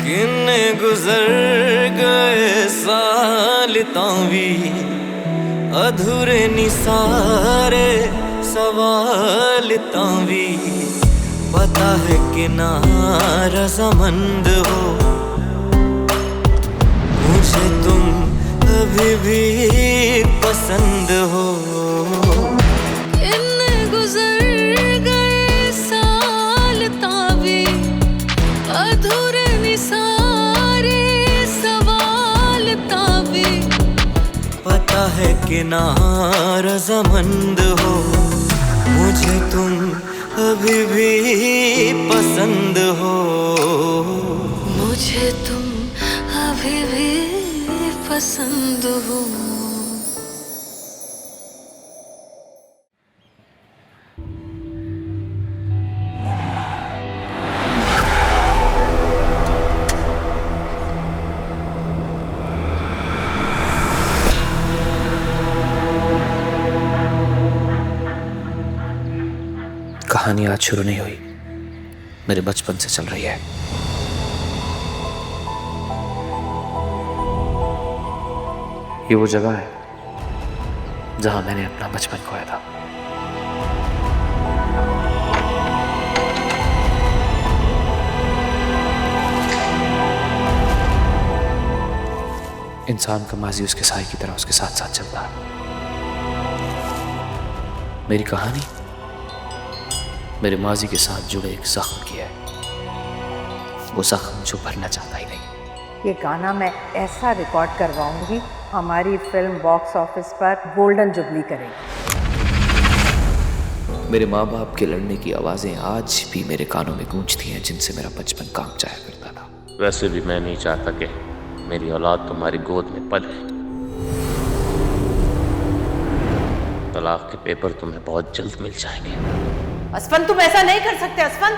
किन्ने गुजर गए साल तावी अधूरे नी सारे सवाल तावी पता है कि ना रज़ामंद हो मुझे तुम अभी भी पसंद हो। किन्ने गुजर गए साल तावी अधूरे नी सारे सवाल तावी पता है कि ना रज़ामंद हो मुझे तुम अभी भी पसंद हो। मुझे तुम अभी भी पसंद हो। कहानी आज शुरू नहीं हुई, मेरे बचपन से चल रही है। ये वो जगह है जहां मैंने अपना बचपन खोया था। इंसान का माजी उसके साए की तरह उसके साथ साथ चलता है। मेरी कहानी मेरे माजी के साथ जुड़े एक जख्म की है, वो जख्म जो भरना चाहता ही नहीं। ये गाना मैं ऐसा रिकॉर्ड करवाऊंगी, हमारी फिल्म बॉक्स ऑफिस पर गोल्डन जुबली करेगी। मेरे माँ बाप के लड़ने की आवाजें आज भी मेरे कानों में गूंजती हैं, जिनसे मेरा बचपन कांप जाया करता था। वैसे भी मैं नहीं चाहता कि मेरी औलाद तुम्हारी गोद में पले। तलाक के पेपर तुम्हें बहुत जल्द मिल जाएंगे। असफन, तुम ऐसा नहीं कर सकते। असफन,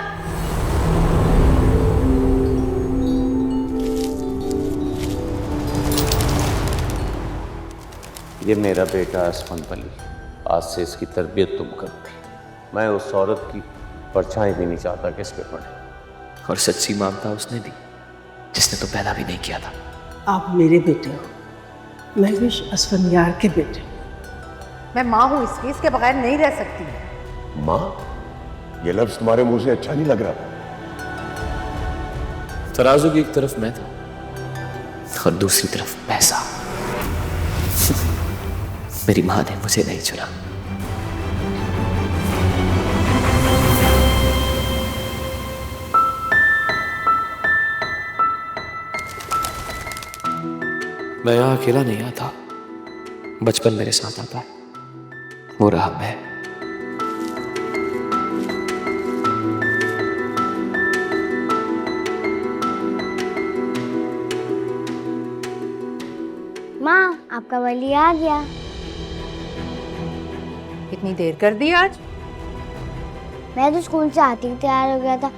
ये मेरा बेटा असफन पली, आज से इसकी तरबियत तुम करती। मैं उस औरत की परछाई भी नहीं चाहता कि इस पे पड़े। और सच्ची ममता उसने दी जिसने तो पैदा भी नहीं किया था। आप मेरे बेटे हो, मैं भी असफन यार के बेटे। मैं माँ हूँ इसकी, इसके बगैर नहीं रह सकती। माँ, ये लफ्ज तुम्हारे मुंह से अच्छा नहीं लग रहा। तराजू की एक तरफ मैं था और दूसरी तरफ पैसा। मेरी माँ ने मुझे नहीं चुना। मैं यहां अकेला नहीं आता, बचपन मेरे साथ आता है, वो रहा मैं। माँ, आपका वली आ गया। इतनी देर कर दी आज? मैं तो स्कूल से आती ही तैयार हो गया था।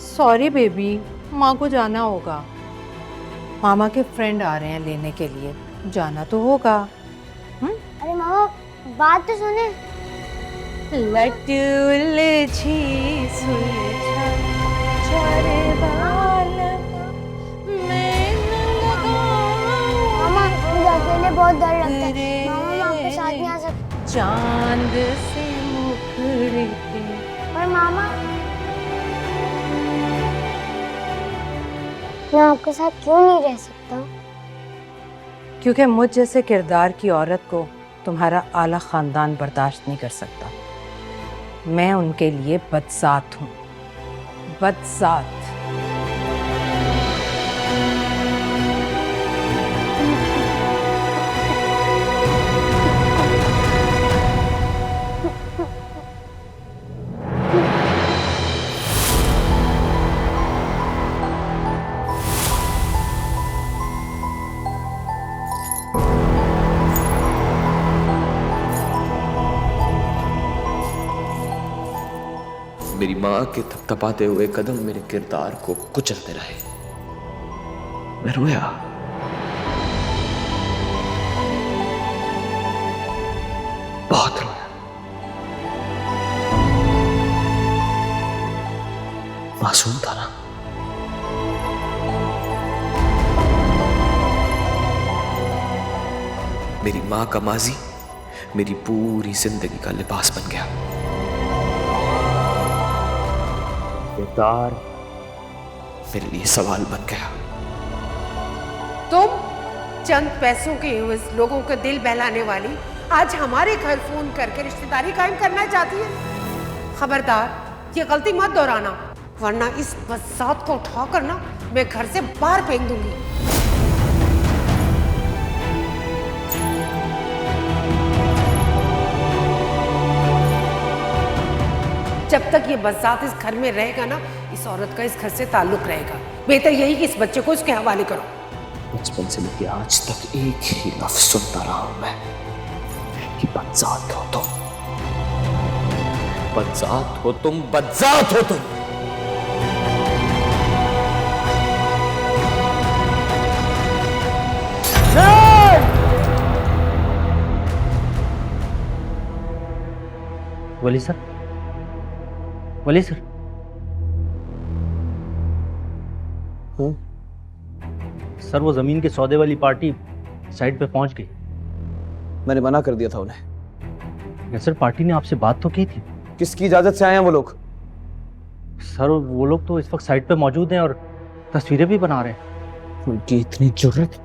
सॉरी बेबी, माँ को जाना होगा। मामा के फ्रेंड आ रहे हैं लेने के लिए, जाना तो होगा। अरे मामा, बात तो सुने। मामा, मुझे अकेले बहुत डर लगता है। मामा, मैं आपके साथ नहीं आ सकती। चांद से मुखड़े पर मामा, मैं आपके साथ क्यों नहीं रह सकता? क्योंकि मुझ जैसे किरदार की औरत को तुम्हारा आला खानदान बर्दाश्त नहीं कर सकता। मैं उनके लिए बदसात हूँ, बदसात। मेरी माँ के थपथपाते हुए कदम मेरे किरदार को कुचलते रहे। मैं रोया। बहुत रोया, मासूम था ना। मेरी मां का माजी मेरी पूरी जिंदगी का लिबास बन गया। किरदार मेरे लिए सवाल बन गया। तुम चंद पैसों के एवज लोगों के दिल बहलाने वाली आज हमारे घर फोन करके रिश्तेदारी कायम करना चाहती है। खबरदार, ये गलती मत दोहराना, वरना इस बसात को उठाकर ना मैं घर से बाहर फेंक दूंगी। जब तक ये बसात इस घर में रहेगा ना, इस औरत का इस घर से ताल्लुक रहेगा। बेहतर यही कि इस बच्चे को इसके हवाले करो। बचपन से लेके आज तक एक ही लफ्ज सुनता रहा हूं मैं कि बदजात हो तुम, बदजात हो तुम, बदजात हो तुम। वली सर, वली सर, सर वो जमीन के सौदे वाली पार्टी साइड पे पहुंच गई। मैंने मना कर दिया था उन्हें। सर पार्टी ने आपसे बात तो की थी। किसकी इजाजत से आए हैं वो लोग? सर वो लोग तो इस वक्त साइड पे मौजूद हैं और तस्वीरें भी बना रहे हैं। उनकी इतनी जुर्रत।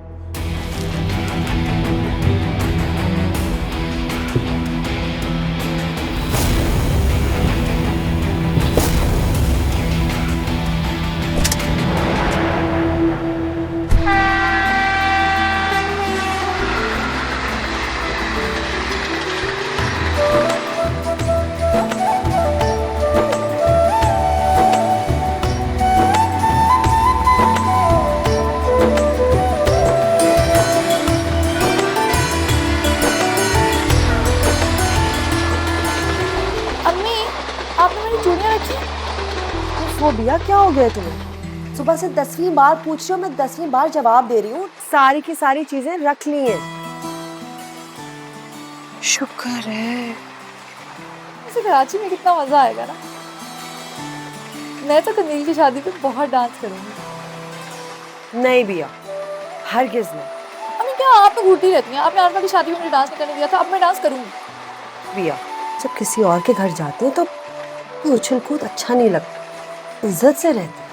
भैया क्या हो गया तुम्हें? सुबह से 10वीं बार पूछ रही हो, मैं 10वीं बार जवाब दे रही हूँ। सारी की सारी चीजें रख ली हैं। शुक्र है। वैसे कराची में कितना मजा आएगा ना। मैं तो कनील की शादी पे बहुत डांस करूंगी। नहीं भैया, हरगिज नहीं। अम्मी क्या आप तो घूरती रहती हैं। आपने आरफा की शादी में मुझे डांस नहीं करने दिया था, अब मैं डांस करूंगी। भैया जब किसी और के घर जाते हैं तो उछल कूद अच्छा नहीं लगता, इज्जत से रहते।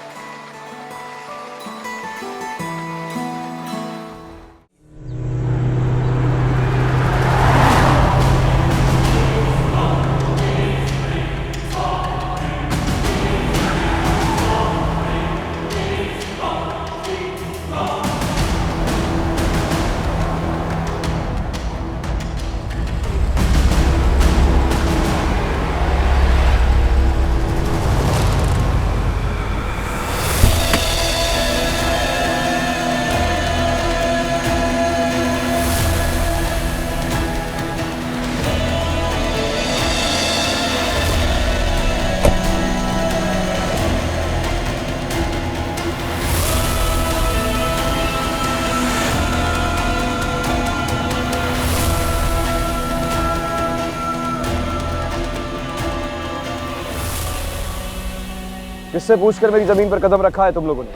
किससे पूछकर मेरी जमीन पर कदम रखा है तुम लोगों ने?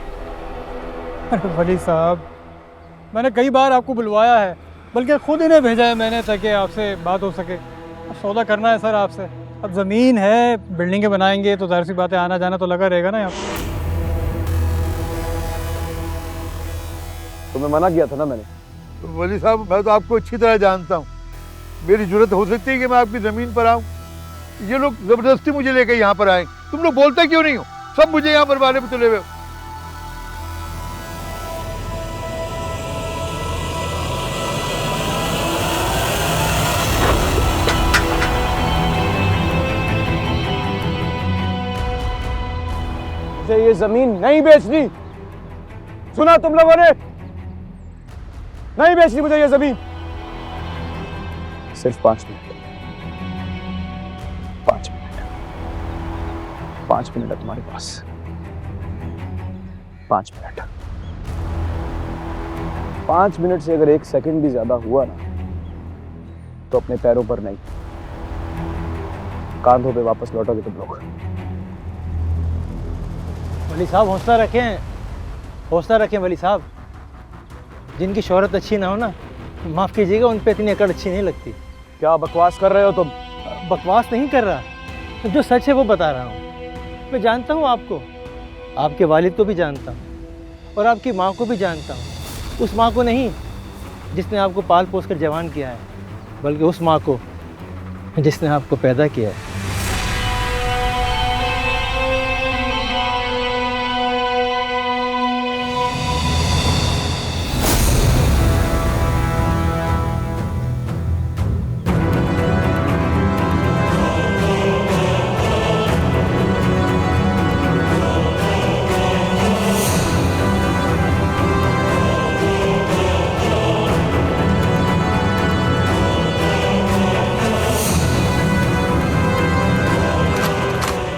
अरे वली साहब, मैंने कई बार आपको बुलवाया है, बल्कि खुद इन्हें भेजा है मैंने ताकि आपसे बात हो सके। अब सौदा करना है सर आपसे। अब ज़मीन है, बिल्डिंगें बनाएंगे तो जाहिर सी बात है आना जाना तो लगा रहेगा ना यहाँ पर। तुम्हें मना किया था ना मैंने। तो वली साहब, मैं तो आपको अच्छी तरह जानता हूँ। मेरी जरूरत हो सकती है कि मैं आपकी ज़मीन पर आऊँ। ये लोग ज़बरदस्ती मुझे लेकर यहाँ पर आए। तुम लोग बोलते क्यों नहीं हो? सब मुझे यहाँ मरवाने पे तुले हुए हो। मुझे ये जमीन नहीं बेचनी। सुना तुम लोगों ने? नहीं बेचनी मुझे ये जमीन। सिर्फ 5 मिनट। 5 मिनट। 5 मिनट है तुम्हारे पास। 5 मिनट। 5 मिनट से अगर 1 सेकंड भी ज्यादा हुआ ना तो अपने पैरों पर नहीं, कांधों पे वापस लौटोगे तुम लोग। वली साहब हौसला रखें वली साहब। जिनकी शोहरत अच्छी ना हो ना, माफ़ कीजिएगा, उन पे इतनी अकड़ अच्छी नहीं लगती। क्या बकवास कर रहे हो तुम? बकवास नहीं कर रहा, तो जो सच है वो बता रहा हूँ। मैं जानता हूँ आपको, आपके वालिद को भी जानता हूँ और आपकी माँ को भी जानता हूँ। उस माँ को नहीं जिसने आपको पाल पोस कर जवान किया है, बल्कि उस माँ को जिसने आपको पैदा किया है।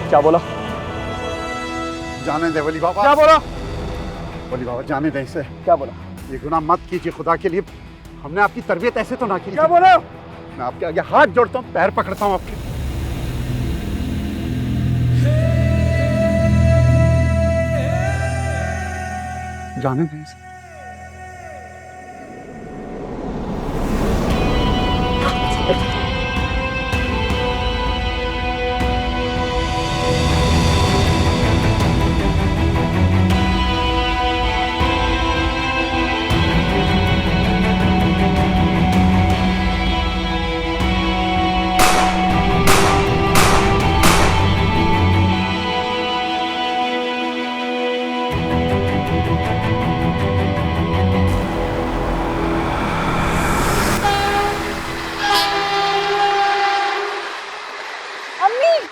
क्या बोला? जाने दे वली बाबा। क्या बोला? वली बाबा जाने दे इसे। क्या बोला? ये गुनाह मत कीजिए खुदा के लिए। हमने आपकी तरबियत ऐसे तो ना की। क्या बोला? मैं आपके आगे हाथ जोड़ता हूँ, पैर पकड़ता हूँ आपके। जाने दे इसे।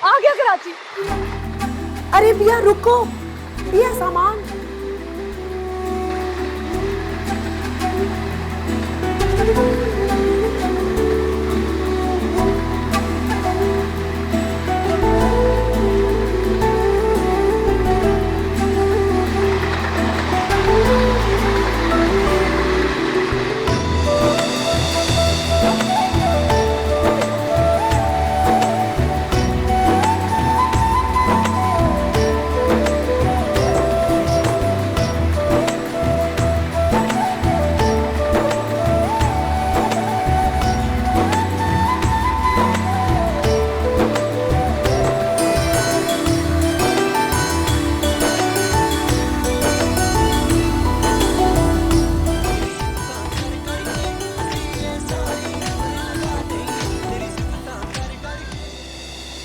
आ गया कराची। अरे बिया रुको, बिया सामान।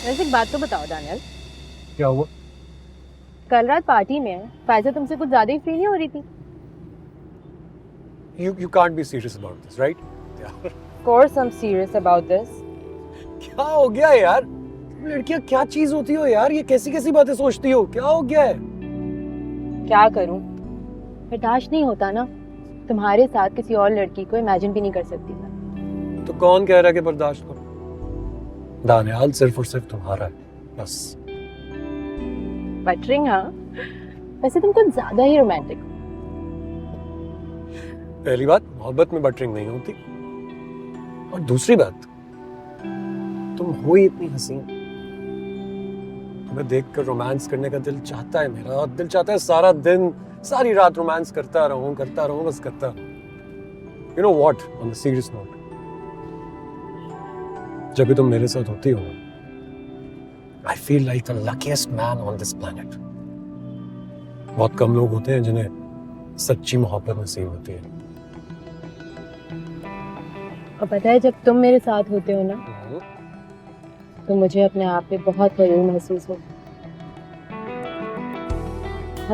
वैसे एक बात तो बताओ दानियल, क्या हुआ? कल रात पार्टी में फायजा तुमसे कुछ ज्यादा ही फ्री नहीं हो रही थी? You can't be serious about this, right? Of course I'm serious about this. क्या हो गया यार? तुम लड़कियां क्या चीज होती हो यार? ये कैसी कैसी बातें सोचती हो? क्या हो गया है? क्या करूं? बर्दाश्त नहीं होता ना। तुम्हारे साथ किसी और लड़की को इमेजिन भी नहीं कर सकती मैं। तो कौन कह रहा है कि बर्दाश्त करो? दानियाल सिर्फ और सिर्फ तुम्हारा है, बस। बटरिंग, हाँ। वैसे तुम कुछ ज्यादा ही रोमांटिक हो। पहली बात, मोहब्बत में बटरिंग नहीं होती, और दूसरी बात, तुम हो ही इतनी हसीन। तुम्हें देखकर रोमांस करने का दिल चाहता है मेरा। दिल चाहता है सारा दिन सारी रात रोमांस करता रहूं बस करता। You know what? On a serious note, जब भी तुम मेरे साथ होती हो, I feel like the luckiest man on this planet. बहुत कम लोग होते हैं जिन्हें सच्ची मोहब्बत नसीब होती है। और पता है, जब तुम मेरे साथ होते हो ना, तो मुझे अपने आप पे बहुत फजूल महसूस होता है।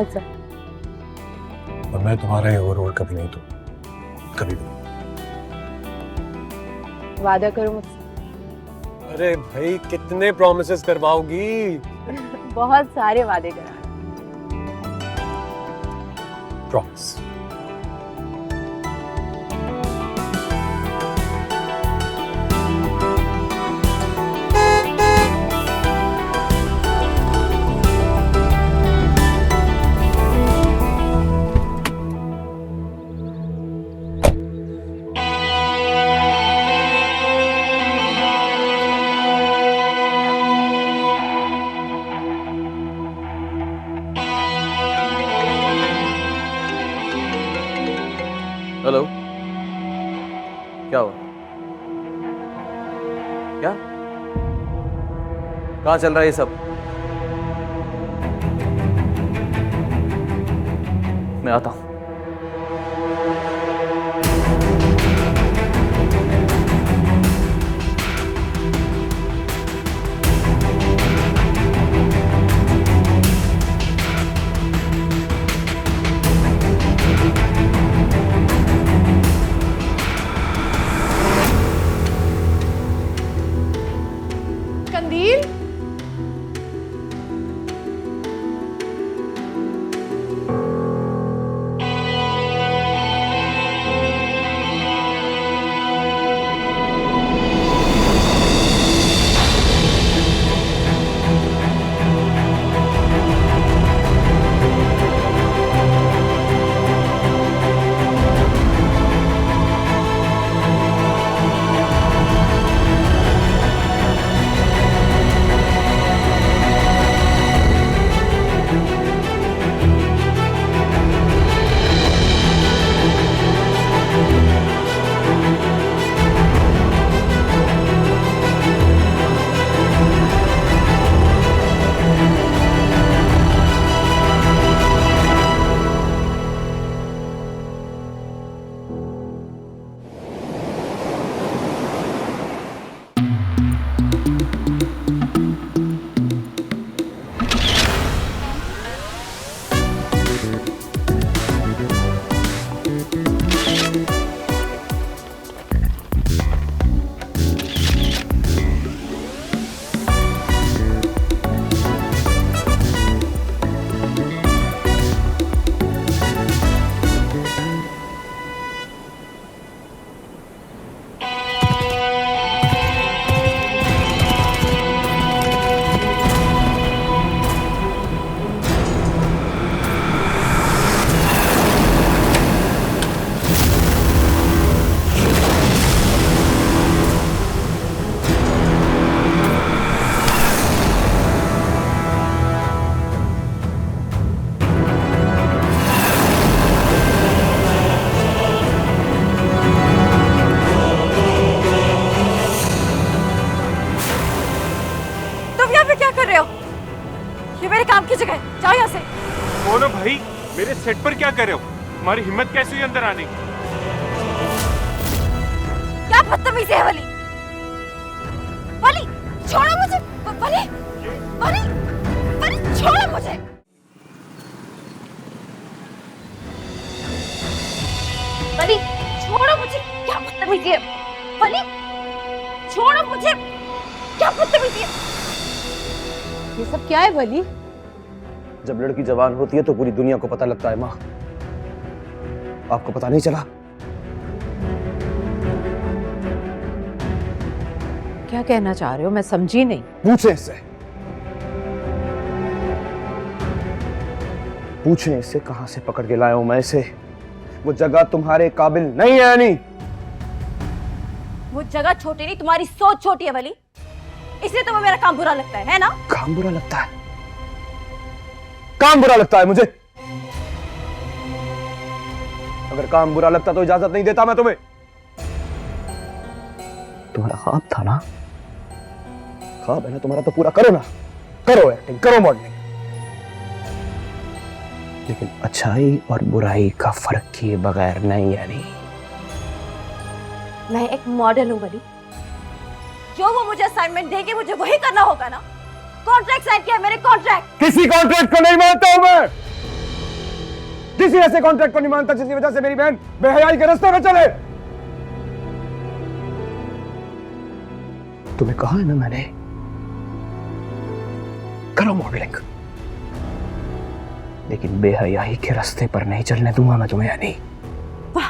अच्छा, और मैं तुम्हारा ये ओवरऑल कभी नहीं दूं, कभी भी। वादा करो मुझसे। अरे भाई, कितने प्रॉमिसेस करवाओगी? बहुत सारे वादे करा। प्रॉमिस। क्या हुआ? क्या? कहाँ चल रहा है ये सब? मैं आता हूं। कंदील, काम की जगह जाओ यहाँ से। कौन हो भाई? मेरे सेट पर क्या कर रहे हो? तुम्हारी हिम्मत कैसे हुई अंदर आने की? क्या बदतमीजी है वली? वली छोड़ो मुझे। वली वली वली छोड़ो मुझे। वली छोड़ो मुझे। क्या बदतमीजी है? वली छोड़ो मुझे। क्या बदतमीजी है? ये सब क्या है वली? जब लड़की जवान होती है तो पूरी दुनिया को पता लगता है माँ। आपको पता नहीं चला? क्या कहना चाह रहे हो? मैं समझी नहीं। पूछे इससे, पूछे इससे कहां से पकड़ के लाया हूं मैं इसे। वो जगह तुम्हारे काबिल नहीं है यानी। वो जगह छोटी नहीं, तुम्हारी सोच छोटी है वली। इसलिए तुम्हें मेरा काम बुरा लगता है ना? काम बुरा लगता है? काम बुरा लगता है मुझे? अगर काम बुरा लगता तो इजाजत नहीं देता मैं तुम्हें। तुम्हारा ख्वाब था ना? ख्वाब है ना तुम्हारा तो पूरा करो ना। करो एक्टिंग, करो मॉडलिंग, लेकिन अच्छाई और बुराई का फर्क किए बगैर नहीं। यानी मैं एक मॉडल हूँ वली। जो वो मुझे असाइनमेंट देंगे मुझे वही करना होगा ना। कॉन्ट्रैक्ट साइन किया मैंने, कॉन्ट्रैक्ट। किसी कॉन्ट्रैक्ट को नहीं मानता हूं मैं। किसी ऐसे कॉन्ट्रैक्ट को नहीं मानता जिसकी वजह से मेरी बहन बेहयाई के रास्ते में चले। तुम्हें कहा है ना मैंने, करो मॉडलिंग, लेकिन बेहयाई के रास्ते पर नहीं चलने दूंगा मैं तुम्हें। यानी वाह,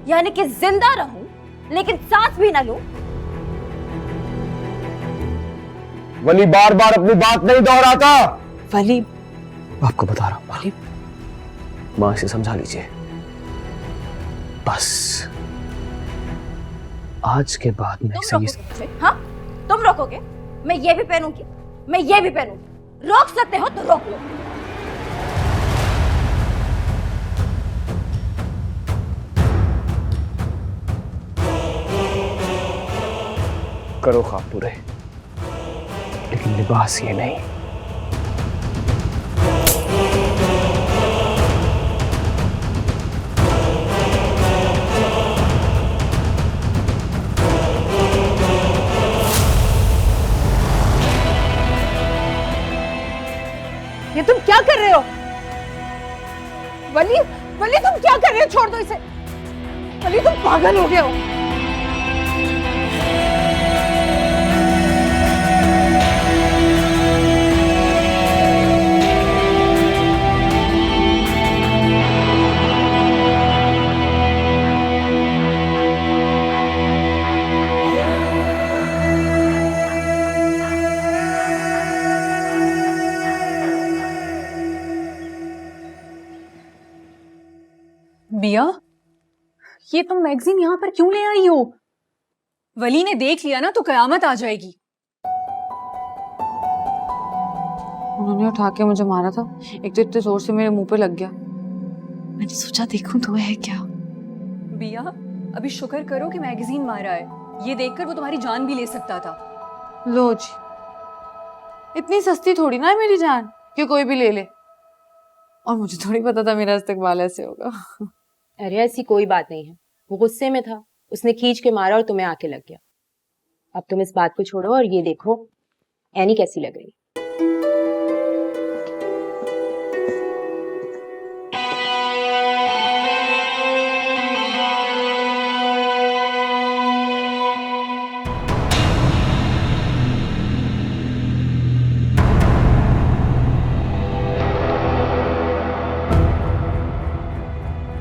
यानी कि जिंदा रहूं लेकिन सांस भी ना लूं। वली बार बार अपनी बात नहीं दोहराता। वली आपको बता रहा हूं वली, मां से समझा लीजिए बस। आज के बाद मैं इसे मुझे, हाँ तुम रोकोगे? मैं ये भी पहनूंगी, मैं ये भी पहनूंगी। रोक सकते हो तो रोक लो। करो ख्वाब पूरे, लेकिन लिबास ये नहीं। ये तुम क्या कर रहे हो? वली, वली तुम क्या कर रहे हो? छोड़ दो इसे। वली तुम पागल हो गए हो। बिया, ये तुम मैगजीन यहाँ पर क्यों ले आई हो? वली ने देख लिया ना तो कयामत आ जाएगी। उन्होंने उठा के मुझे मारा था, एक तो इतने जोर से मेरे मुंह पे लग गया। मैंने सोचा देखूं तो है क्या। बिया, अभी शुक्र करो कि मैगजीन मारा है, ये देखकर वो तुम्हारी जान भी ले सकता था। लो जी, इतनी सस्ती थोड़ी ना है मेरी जान कि कोई भी ले ले। और मुझे थोड़ी पता था मेरा इस्तेमाल ऐसे होगा। अरे ऐसी कोई बात नहीं है, वो गुस्से में था, उसने खींच के मारा और तुम्हें आके लग गया। अब तुम इस बात को छोड़ो और ये देखो एनी कैसी लग रही।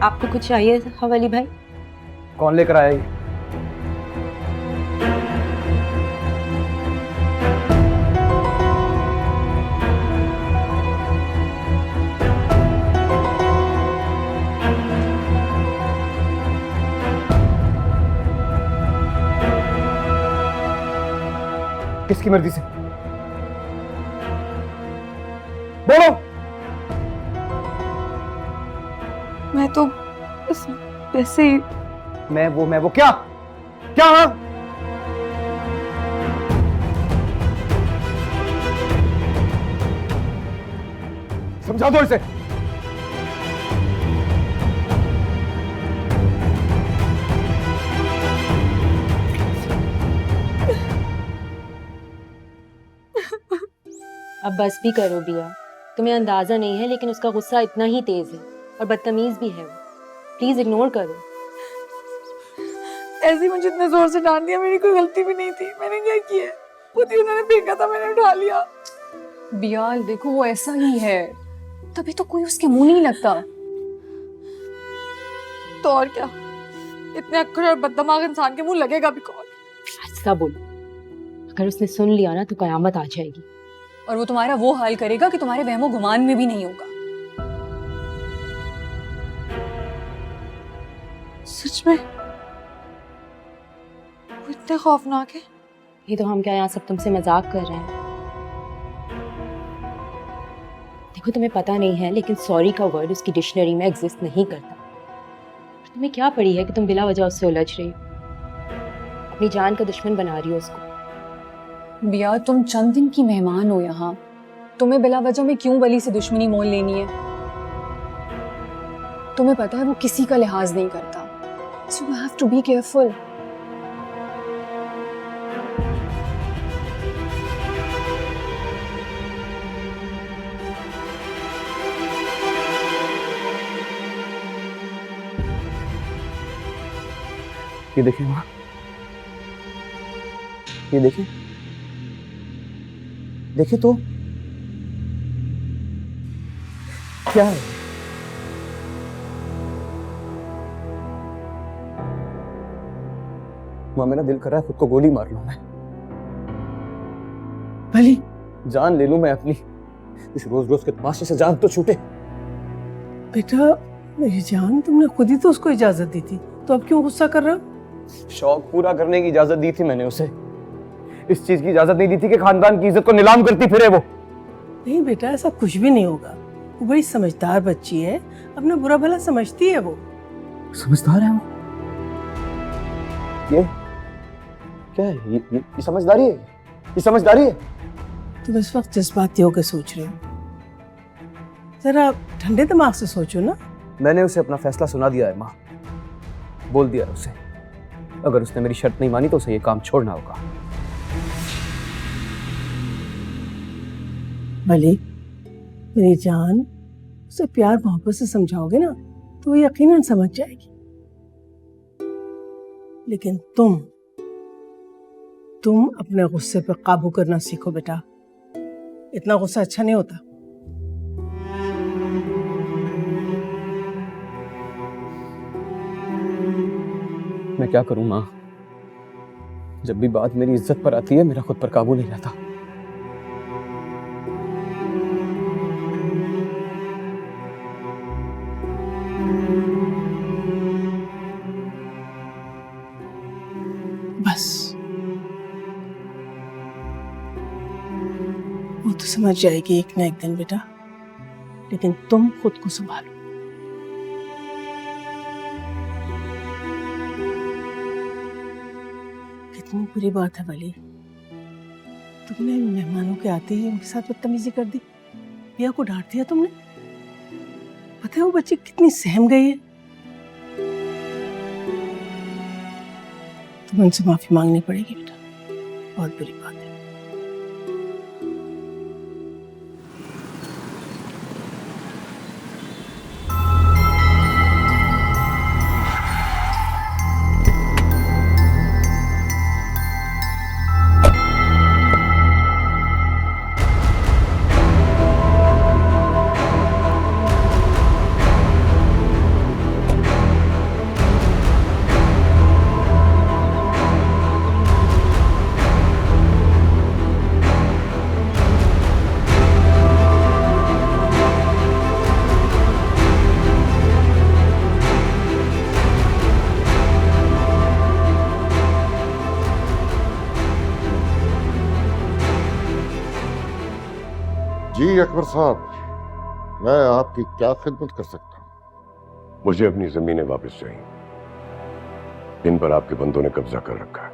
आपको कुछ चाहिए हवाली भाई? कौन लेकर आया ये? किसकी मर्जी से? बोलो। मैं तो बस वैसे ही। मैं वो क्या क्या? हाँ? समझा दो इसे। अब बस भी करो बिया, तुम्हें अंदाजा नहीं है लेकिन उसका गुस्सा इतना ही तेज है और बदतमीज भी है वो। प्लीज इग्नोर करो। ऐसे मुझे इतने जोर से डांट दिया, मेरी कोई गलती भी नहीं थी। मैंने क्या किया? खुद ही उन्होंने फेंका था, मैंने उठा लिया। बियाल देखो वो ऐसा ही है, तभी तो कोई उसके मुंह नहीं लगता। तो और क्या, इतने अक्खड़ और बददिमाग इंसान के मुंह लगेगा भी कौन? ऐसा बोलो, अगर उसने सुन लिया ना तो कयामत आ जाएगी। और वो तुम्हारा वो हाल करेगा कि तुम्हारे वहमो गुमान में भी नहीं होगा। सच में वो इतने खौफनाक है? ये तो हम क्या यहाँ सब तुमसे मजाक कर रहे हैं। देखो तुम्हें पता नहीं है लेकिन सॉरी का वर्ड उसकी डिक्शनरी में एग्जिस्ट नहीं करता। तुम्हें क्या पड़ी है कि तुम बिला वजह उससे उलझ रही हो, अपनी जान का दुश्मन बना रही हो उसको। बिया तुम चंद दिन की मेहमान हो यहाँ, तुम्हें बिला वजह में क्यों वली से दुश्मनी मोल लेनी है? तुम्हें पता है वो किसी का लिहाज नहीं करता, so you have to be careful. ये देखिए माँ, ये देखिए, देखिए तो क्या है? माँ मेरा दिल कर रहा है खुद को गोली मार लूं मैं। भली जान ले लूं मैं अपनी, इस रोज रोज के तमाशे से जान तो छूटे। बेटा मेरी जान, तुमने खुद ही तो उसको इजाजत दी थी, तो अब क्यों गुस्सा कर रहे हो? शौक पूरा करने की इजाजत दी थी मैंने उसे, इस चीज की इजाजत नहीं दी थी कि खानदान की इज्जत को नीलाम करती फिरे वो। नहीं बेटा ऐसा कुछ भी नहीं होगा, वो बड़ी समझदार बच्ची है, अपना बुरा भला समझती है वो। समझदार है वो? क्या है ये समझदारी है? ये समझदारी है? तुम इस वक्त जज्बाती होकर सोच रहे हो, जरा ठंडे दिमाग से सोचो ना। मैंने उसे अपना फैसला सुना दिया है माँ, बोल दिया है उसे। अगर उसने मेरी शर्त नहीं मानी तो उसे ये काम छोड़ना होगा। भले मेरी जान, उसे प्यार मोहब्बत से समझाओगे ना तो वो यकीनन समझ जाएगी। लेकिन तुम अपने गुस्से पर काबू करना सीखो बेटा। इतना गुस्सा अच्छा नहीं होता। मैं क्या करूं माँ, जब भी बात मेरी इज्जत पर आती है मेरा खुद पर काबू नहीं रहता। बस वो तो समझ जाएगी एक ना एक दिन बेटा, लेकिन तुम खुद को संभालो। कितनी बुरी बात है वली, तुमने मेहमानों के आते ही उनके साथ बदतमीजी कर दी, बिया को डांट दिया तुमने। पता है वो बच्ची कितनी सहम गई है। तुम्हें उनसे माफी मांगनी पड़ेगी बेटा, बहुत बुरी बात है। जी अकबर साहब, मैं आपकी क्या खिदमत कर सकता हूँ? मुझे अपनी जमीनें वापस चाहिए, इन पर आपके बंदों ने कब्जा कर रखा है।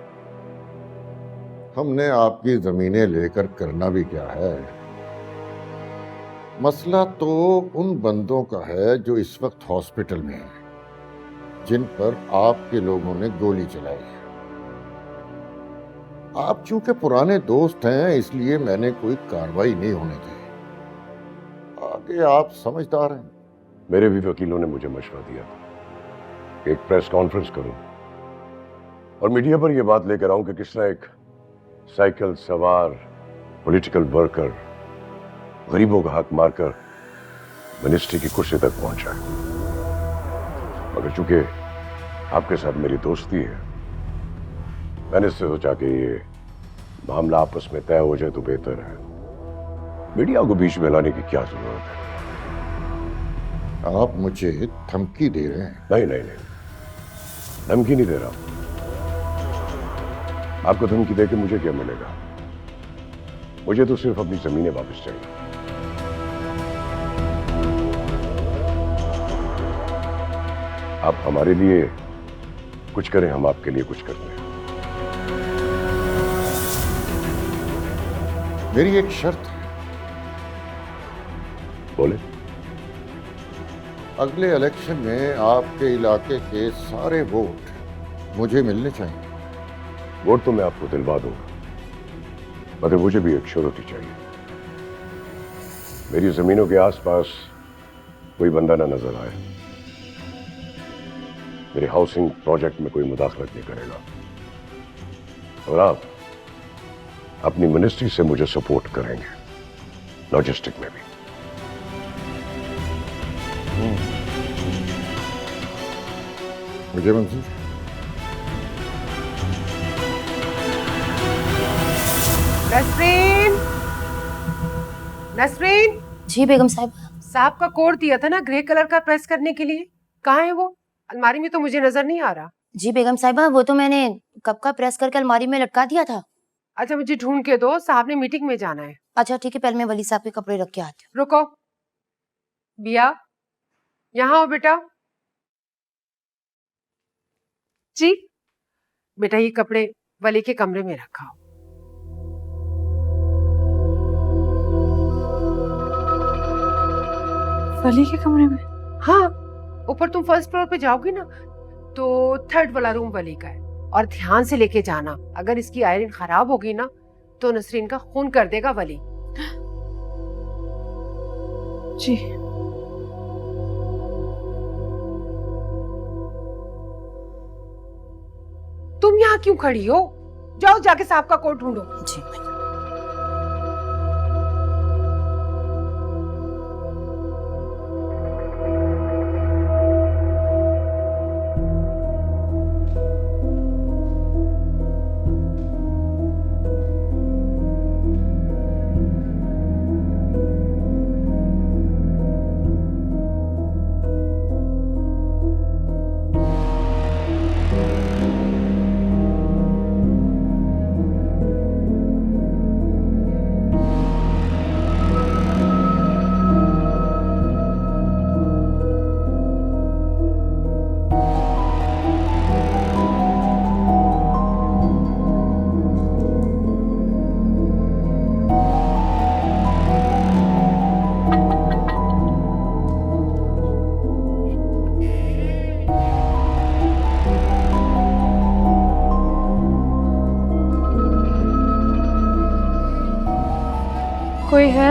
हमने आपकी जमीनें लेकर करना भी क्या है? मसला तो उन बंदों का है जो इस वक्त हॉस्पिटल में हैं, जिन पर आपके लोगों ने गोली चलाई है। आप चूंकि पुराने दोस्त हैं इसलिए मैंने कोई कार्रवाई नहीं होने दी। आगे आप समझदार हैं। मेरे भी वकीलों ने मुझे मशवरा दिया था कि एक प्रेस कॉन्फ्रेंस करूं और मीडिया पर यह बात लेकर आऊं कि किस तरह एक साइकिल सवार पॉलिटिकल वर्कर गरीबों का हक मारकर मिनिस्ट्री की कुर्सी तक पहुंचा है। मगर चूंकि आपके साथ मेरी दोस्ती है, मैंने सोचा कि ये मामला आपस में तय हो जाए तो बेहतर है। मीडिया को बीच में लाने की क्या जरूरत है? आप मुझे धमकी दे रहे हैं? नहीं नहीं नहीं, धमकी नहीं दे रहा। आपको धमकी देके मुझे क्या मिलेगा? मुझे तो सिर्फ अपनी जमीनें वापस चाहिए। आप हमारे लिए कुछ करें, हम आपके लिए कुछ करते हैं। मेरी एक शर्त है। बोले। अगले इलेक्शन में आपके इलाके के सारे वोट मुझे मिलने चाहिए। वोट तो मैं आपको दिलवा दूंगा, मगर मुझे भी एक श्योरिटी चाहिए। मेरी जमीनों के आसपास कोई बंदा ना नजर आए, मेरे हाउसिंग प्रोजेक्ट में कोई मुदाखलत नहीं करेगा, और आप अपनी मिनिस्ट्री से मुझे सपोर्ट करेंगे, लॉजिस्टिक में भी। मुझे मंजूर। नसरीन, नसरीन। जी बेगम साहब। साहब का कोड दिया था ना ग्रे कलर का प्रेस करने के लिए, कहाँ है वो? अलमारी में तो मुझे नजर नहीं आ रहा। जी बेगम साहिबा, वो तो मैंने कब का प्रेस करके अलमारी में लटका दिया था। अच्छा मुझे ढूंढ के दो, साहब ने मीटिंग में जाना है। अच्छा ठीक है, पहले मैं वली साहब के कपड़े रख के आती हूँ। रुको, बिया यहाँ हो बेटा। जी बेटा, ये कपड़े वली के कमरे में रखा हो। वली के कमरे में? हाँ, ऊपर तुम फर्स्ट फ्लोर पे जाओगी ना तो थर्ड वाला रूम वली का है। और ध्यान से लेके जाना, अगर इसकी आयरन खराब होगी ना तो नसरीन का खून कर देगा वली। जी। तुम यहाँ क्यों खड़ी हो? जाओ जाके साहब का कोट ढूंढो। जी। कोई है?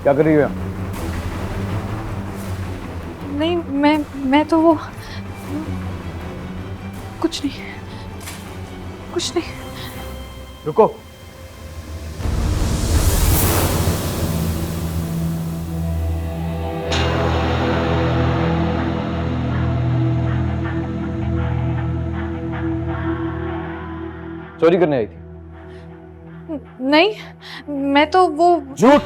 क्या कर रही हो यहाँ? नहीं, मैं तो वो कुछ नहीं। रुको। चोरी करने आई थी? नहीं, मैं तो वो झूठ।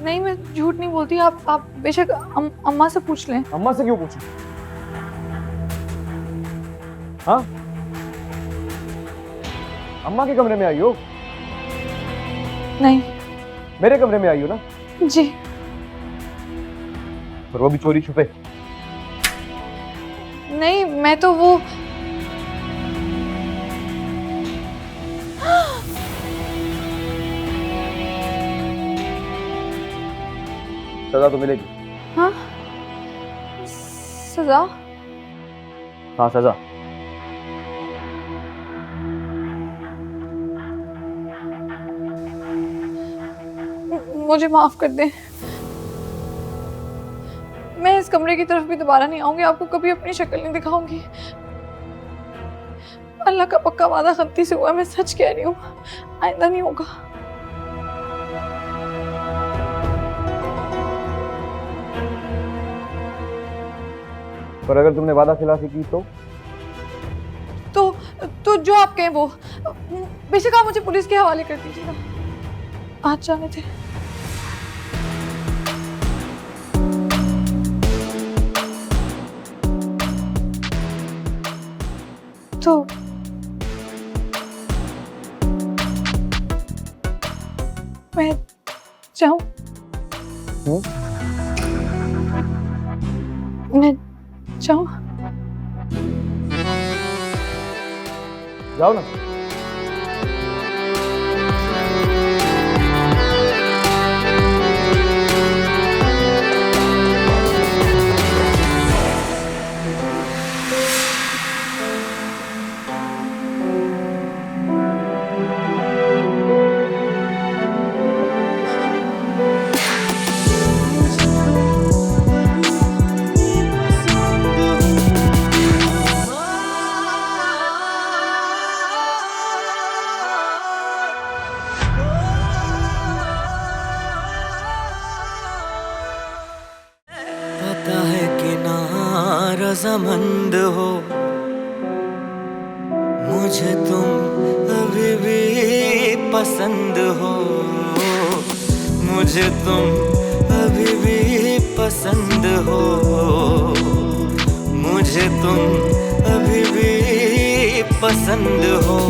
नहीं, मैं झूठ नहीं बोलती। आप बेशक अम्मा से पूछ लें। अम्मा से क्यों पूछूं? हाँ, अम्मा के कमरे में आई हो? नहीं। मेरे कमरे में आई हो ना? जी। पर वो भी चोरी छुपे? नहीं, मैं तो वो सजा तो मिलेगी। हाँ, सजा? हाँ, सजा। मुझे माफ कर दें। मैं इस कमरे की तरफ भी दोबारा नहीं आऊंगी, आपको कभी अपनी शक्ल नहीं दिखाऊंगी। अल्लाह का पक्का वादा गलती से हुआ, मैं सच कह रही हूँ, आइंदा नहीं होगा। पर अगर तुमने वादा खिलाफी की तो जो आप कहें वो, बेशक आप मुझे पुलिस के हवाले कर दीजिएगा। आज जाने थे। तो मैं जाऊं? मैं जाऊं? जाओ ना। पता है कि ना रज़ामंद हो, मुझे तुम अभी भी पसंद हो, मुझे तुम अभी भी पसंद हो, मुझे तुम अभी भी पसंद हो।